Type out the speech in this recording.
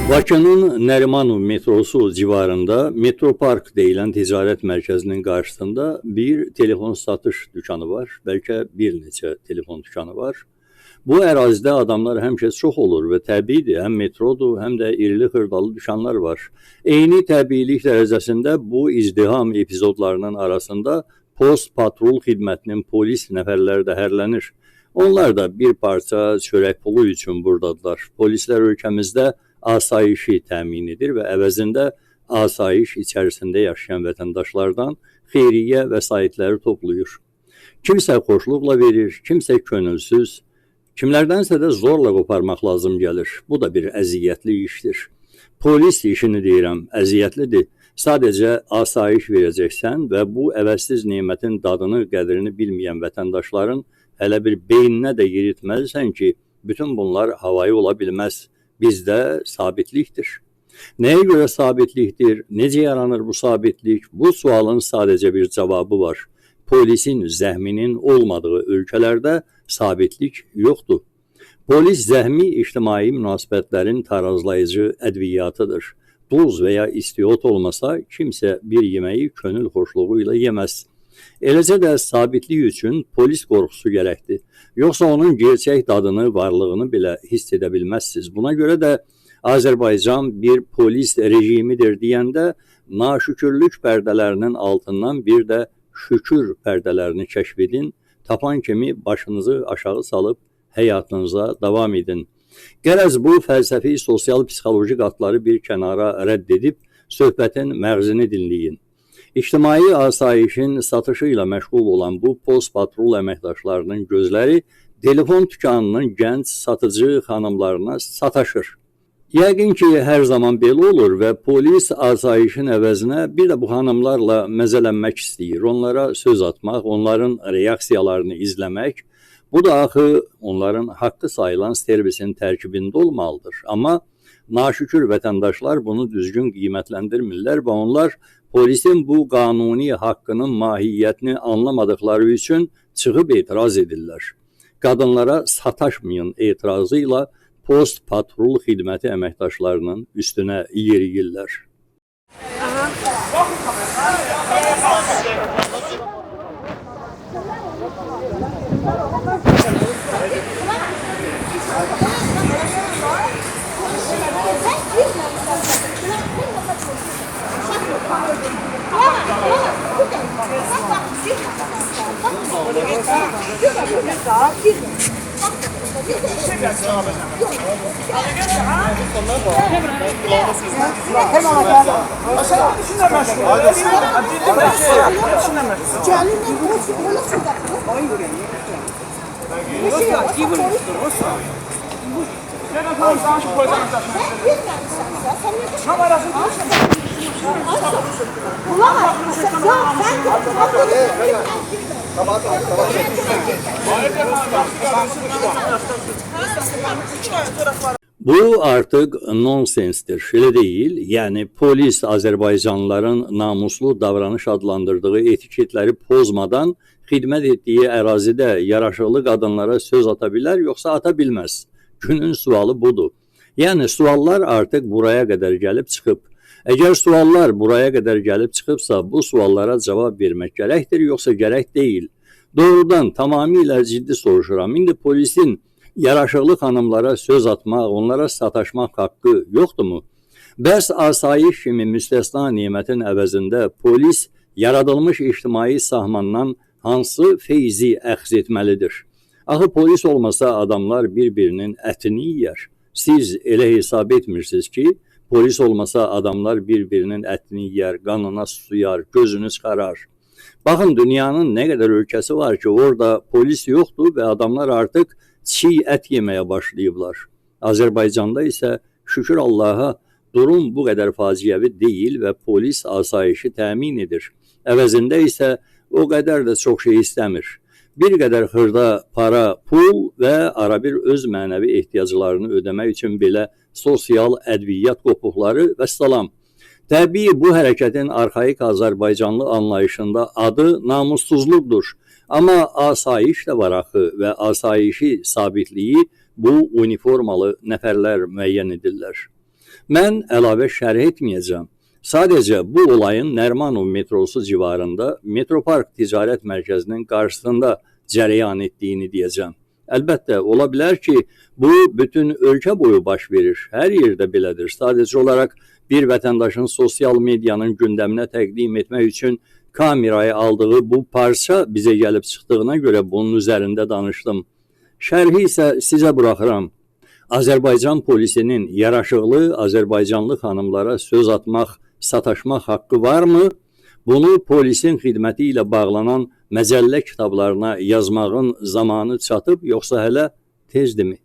Bakının Nərimanov metrosu civarında Metropark deyilən ticarət mərkəzinin qarşısında bir telefon satış dükanı var. Bəlkə bir neçə telefon dükanı var. Bu ərazidə adamlar həmişə çox olur və təbiidir, həm metrodur, həm də irili xırdalı dükanlar var. Eyni təbiilik dərəcəsində bu izdiham epizodlarının arasında post patrul xidmətinin polis nəfərləri də hərlənir. Onlar da bir parça çörək pulu üçün buradadılar. Polislər ölkəmizdə asayişi təmin edir və əvəzində asayiş içərisində yaşayan vətəndaşlardan xeyriyyə vəsaitləri toplayır. Kimsə xoşluqla verir, kimsə könülsüz, kimlərdənsə də zorla qoparmaq lazım gəlir. Bu da bir əziyyətli işdir. Polis işini deyirəm, əziyyətlidir. Sadəcə asayiş verəcəksən və bu əvəzsiz nemətin dadını, qədrini bilməyən vətəndaşların hələ bir beyninə də yeritməlisən ki, bütün bunlar havayı ola bilməz. Bizdə sabitlikdir. Nəyə görə sabitlikdir? Necə yaranır bu sabitlik? Bu sualın sadəcə bir cavabı var. Polisin zəhminin olmadığı ölkələrdə sabitlik yoxdur. Polis zəhmi ictimai münasibətlərin tarazlayıcı ədviyyatıdır. Duz və ya istiot olmasa kimsə bir yeməyi könül xoşluğu ilə yeməz. Eləcə də sabitlik üçün polis qorxusu gərəkdir. Yoxsa onun gerçək dadını, varlığını belə hiss edə bilməzsiniz. Buna görə də Azərbaycan bir polis rejimidir deyəndə naşükürlük pərdələrinin altından bir də şükür pərdələrini kəşf edin. Tapan kimi başınızı aşağı salıb həyatınıza davam edin. Qərəz bu fəlsəfi, sosial, psixoloji qatları bir kənara rədd edib söhbətin məğzini dinləyin. İctimai asayişin satışı ilə məşğul olan bu post patrul əməkdaşlarının gözləri telefon dükanının gənc satıcı xanımlarına sataşır. Yəqin ki, hər zaman belə olur və polis asayişin əvəzinə bir də bu xanımlarla məzələnmək istəyir. Onlara söz atmaq, onların reaksiyalarını izləmək. Bu da axı onların haqqı sayılan servisin tərkibində olmalıdır. Amma naşükür vətəndaşlar bunu düzgün qiymətləndirmirlər və onlar polisin bu qanuni haqqının mahiyyətini anlamadıkları üçün çıxıb etiraz edirlər. Qadınlara sataşmayın etirazı ilə post patrul xidməti əməkdaşlarının üstünə yeriyirlər. Bu artıq nonsensdir, elə deyil. Yəni polis Azərbaycanlıların namuslu davranış adlandırdığı etiketləri pozmadan xidmət etdiyi ərazidə yaraşıqlı qadınlara söz ata bilər, yoxsa ata bilməz. Günün sualı budur. Yəni suallar artıq buraya qədər gəlib çıxıb. Əgər suallar buraya qədər gəlib çıxıbsa, bu suallara cavab vermək gərəkdir, yoxsa gərək deyil. Doğrudan tamamilə ciddi soruşuram. İndi polisin yaraşıqlı xanımlara söz atmaq, onlara sataşmaq haqqı yoxdurmu? Bəs asayiş kimi müstəsna nemətin əvəzində polis yaradılmış ictimai sahmandan hansı feyzi əxz etməlidir? Axı polis olmasa adamlar bir-birinin ətini yiyər. Siz elə hesab etmirsiniz ki, polis olmasa adamlar bir-birinin ətini yiyər, qanına susuyar, gözünü çıxarar. Baxın, dünyanın nə qədər ölkəsi var ki, orada polis yoxdur və adamlar artıq çiğ ət yeməyə başlayıblar. Azərbaycanda isə şükür Allaha durum bu qədər faciəvi deyil və polis asayişi təmin edir. Əvəzində isə o qədər də çox şey istəmir. Bir qədər xırda para, pul və arabir öz mənəvi ehtiyaclarını ödəmək üçün belə sosial ədviyyat qopuqları və salam. Təbii bu hərəkətin arxaik Azərbaycanlı anlayışında adı namussuzluqdur. Amma asayiş də var axı və asayişi sabitliyi bu uniformalı nəfərlər müəyyən edirlər. Mən əlavə şərh etməyəcəm. Sadəcə bu olayın Nərimanov metrosu civarında Metropark Ticarət Mərkəzinin qarşısında cərəyan etdiyini deyəcəm. Əlbəttə, ola bilər ki, bu bütün ölkə boyu baş verir. Hər yerdə belədir. Sadəcə olaraq bir vətəndaşın sosial medianın gündəminə təqdim etmək üçün kameraya aldığı bu parça bizə gəlib çıxdığına görə bunun üzərində danışdım. Şərhi isə sizə buraxıram. Azərbaycan polisinin yaraşıqlı Azərbaycanlı xanımlara söz atmaq, sataşmaq haqqı varmı? Bunu polisin xidməti ilə bağlanan məcəllə kitablarına yazmağın zamanı çatıb, yoxsa hələ tezdirmi?